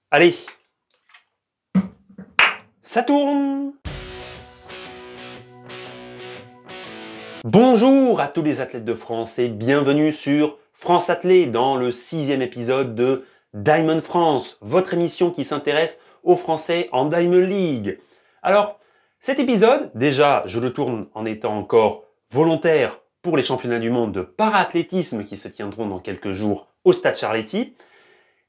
Allez, ça tourne! Bonjour à tous les athlètes de France et bienvenue sur France Athlé dans le 6e épisode de Diamond France, votre émission qui s'intéresse aux Français en Diamond League. Alors, cet épisode, déjà, je le tourne en étant encore volontaire pour les championnats du monde de para-athlétisme qui se tiendront dans quelques jours au Stade Charletti.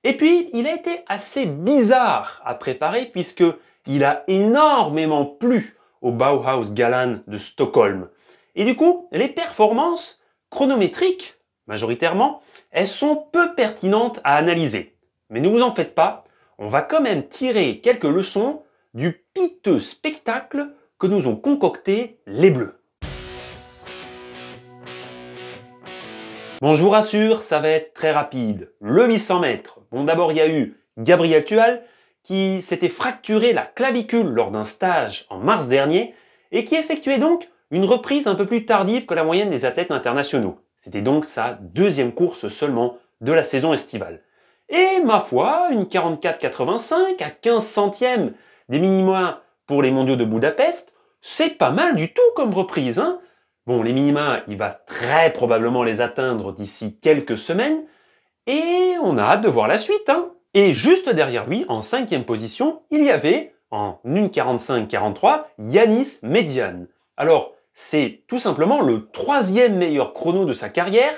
Et puis, il a été assez bizarre à préparer puisque il a énormément plu au Bauhaus Galan de Stockholm. Et du coup, les performances chronométriques, majoritairement, elles sont peu pertinentes à analyser. Mais ne vous en faites pas, on va quand même tirer quelques leçons du piteux spectacle que nous ont concocté les Bleus. Bon, je vous rassure, ça va être très rapide. Le 800 mètres. Bon, d'abord, il y a eu Gabriel Tual qui s'était fracturé la clavicule lors d'un stage en mars dernier et qui effectuait donc une reprise un peu plus tardive que la moyenne des athlètes internationaux. C'était donc sa deuxième course seulement de la saison estivale. Et ma foi, une 44,85 à 15 centièmes des minima pour les mondiaux de Budapest, c'est pas mal du tout comme reprise, hein. Bon, les minima, il va très probablement les atteindre d'ici quelques semaines, et on a hâte de voir la suite, hein. Et juste derrière lui, en 5e position, il y avait, en 1,45,43, Yanis Median. Alors, c'est tout simplement le 3e meilleur chrono de sa carrière,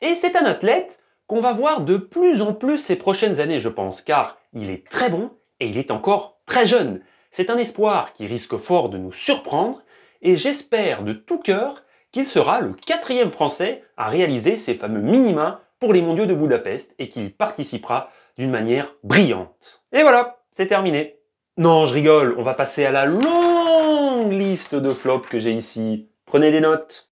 et c'est un athlète qu'on va voir de plus en plus ces prochaines années, je pense, car il est très bon et il est encore très jeune. C'est un espoir qui risque fort de nous surprendre, et j'espère de tout cœur qu'il sera le 4e Français à réaliser ces fameux minima pour les mondiaux de Budapest et qu'il participera d'une manière brillante. Et voilà, c'est terminé. Non, je rigole, on va passer à la longue liste de flops que j'ai ici. Prenez des notes.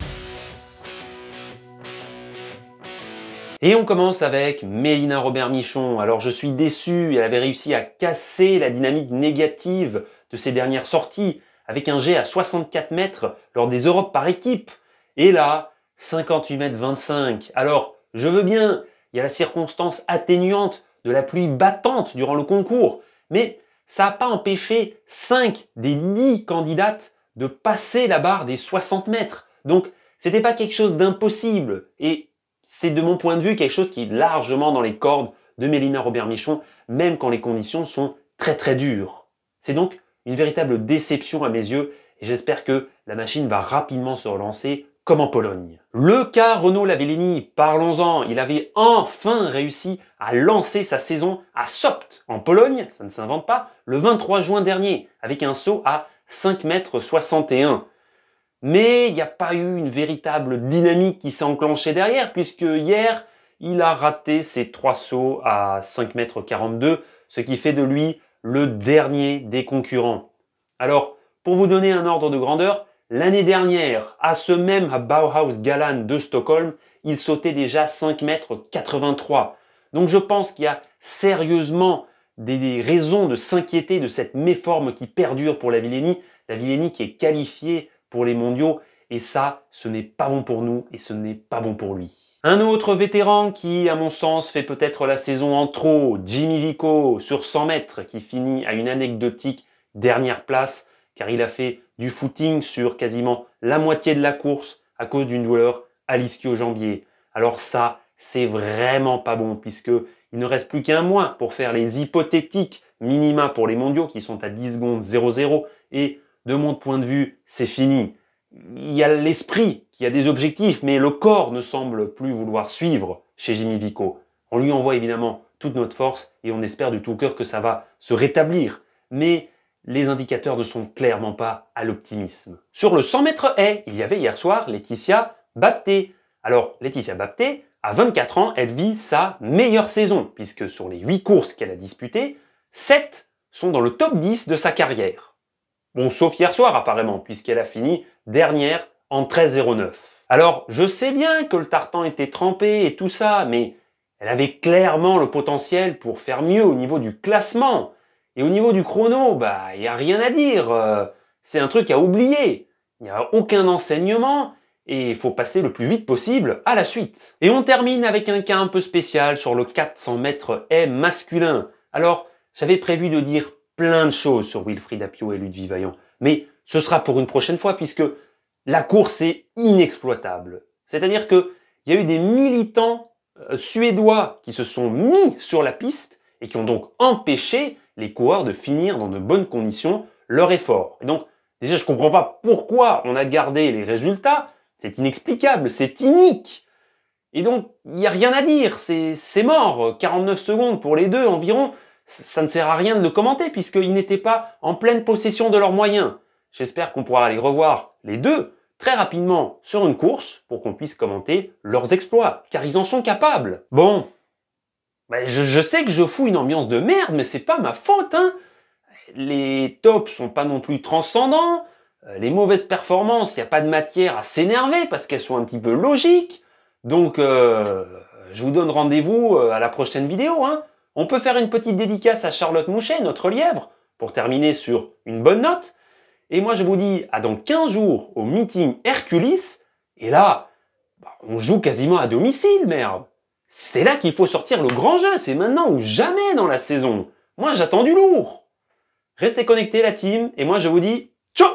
Et on commence avec Mélina Robert-Michon. Alors je suis déçu, elle avait réussi à casser la dynamique négative de ses dernières sorties avec un jet à 64 mètres lors des Europes par équipe. Et là, 58 mètres 25. Alors, je veux bien, il y a la circonstance atténuante de la pluie battante durant le concours, mais ça n'a pas empêché 5 des 10 candidates de passer la barre des 60 mètres. Donc, c'était pas quelque chose d'impossible. Et c'est de mon point de vue quelque chose qui est largement dans les cordes de Mélina Robert-Michon, même quand les conditions sont très très dures. C'est donc une véritable déception à mes yeux et j'espère que la machine va rapidement se relancer comme en Pologne. Le cas Renaud Lavillenie, parlons-en, il avait enfin réussi à lancer sa saison à Sopt en Pologne, ça ne s'invente pas, le 23 juin dernier avec un saut à 5,61 m. Mais il n'y a pas eu une véritable dynamique qui s'est enclenchée derrière puisque hier, il a raté ses 3 sauts à 5,42 m, ce qui fait de lui le dernier des concurrents. Alors, pour vous donner un ordre de grandeur, l'année dernière, à ce même Bauhaus Galan de Stockholm, il sautait déjà 5,83 m. Donc je pense qu'il y a sérieusement des raisons de s'inquiéter de cette méforme qui perdure pour Lavillenie qui est qualifiée pour les mondiaux, et ça, ce n'est pas bon pour nous et ce n'est pas bon pour lui. Un autre vétéran qui, à mon sens, fait peut-être la saison en trop, Jimmy Vico, sur 100 mètres, qui finit à une anecdotique dernière place, car il a fait du footing sur quasiment la moitié de la course à cause d'une douleur à l'ischio-jambier. Alors ça, c'est vraiment pas bon, puisque il ne reste plus qu'un mois pour faire les hypothétiques minima pour les mondiaux, qui sont à 10 secondes 00, et de mon point de vue, c'est fini. Il y a l'esprit qui a des objectifs, mais le corps ne semble plus vouloir suivre chez Jimmy Vico. On lui envoie évidemment toute notre force et on espère de tout cœur que ça va se rétablir. Mais les indicateurs ne sont clairement pas à l'optimisme. Sur le 100 mètres haies, il y avait hier soir Laetitia Bapté. Alors, Laetitia Bapté, à 24 ans, elle vit sa meilleure saison, puisque sur les 8 courses qu'elle a disputées, 7 sont dans le top 10 de sa carrière. Bon, sauf hier soir apparemment, puisqu'elle a fini dernière en 13,09. Alors, je sais bien que le tartan était trempé et tout ça, mais elle avait clairement le potentiel pour faire mieux au niveau du classement. Et au niveau du chrono, bah, il n'y a rien à dire. C'est un truc à oublier. Il n'y a aucun enseignement et il faut passer le plus vite possible à la suite. Et on termine avec un cas un peu spécial sur le 400 mètres haies masculin. Alors, j'avais prévu de dire plein de choses sur Wilfried Apio et Ludwig Vaillant, mais ce sera pour une prochaine fois puisque la course est inexploitable. C'est-à-dire que il y a eu des militants suédois qui se sont mis sur la piste et qui ont donc empêché les coureurs de finir dans de bonnes conditions leur effort. Et donc, déjà, je comprends pas pourquoi on a gardé les résultats. C'est inexplicable, c'est inique. Et donc, il n'y a rien à dire, c'est mort. 49 secondes pour les deux environ, ça ne sert à rien de le commenter puisqu'ils n'étaient pas en pleine possession de leurs moyens. J'espère qu'on pourra aller revoir les deux très rapidement sur une course pour qu'on puisse commenter leurs exploits, car ils en sont capables. Bon, je sais que je fous une ambiance de merde, mais c'est pas ma faute, hein. Les tops sont pas non plus transcendants, les mauvaises performances, il n'y a pas de matière à s'énerver parce qu'elles sont un petit peu logiques. Donc, je vous donne rendez-vous à la prochaine vidéo, hein. On peut faire une petite dédicace à Charlotte Mouchet, notre lièvre, pour terminer sur une bonne note. Et moi, je vous dis à dans 15 jours au meeting Hercules. Et là, on joue quasiment à domicile, merde. C'est là qu'il faut sortir le grand jeu. C'est maintenant ou jamais dans la saison. Moi, j'attends du lourd. Restez connectés, la team. Et moi, je vous dis ciao.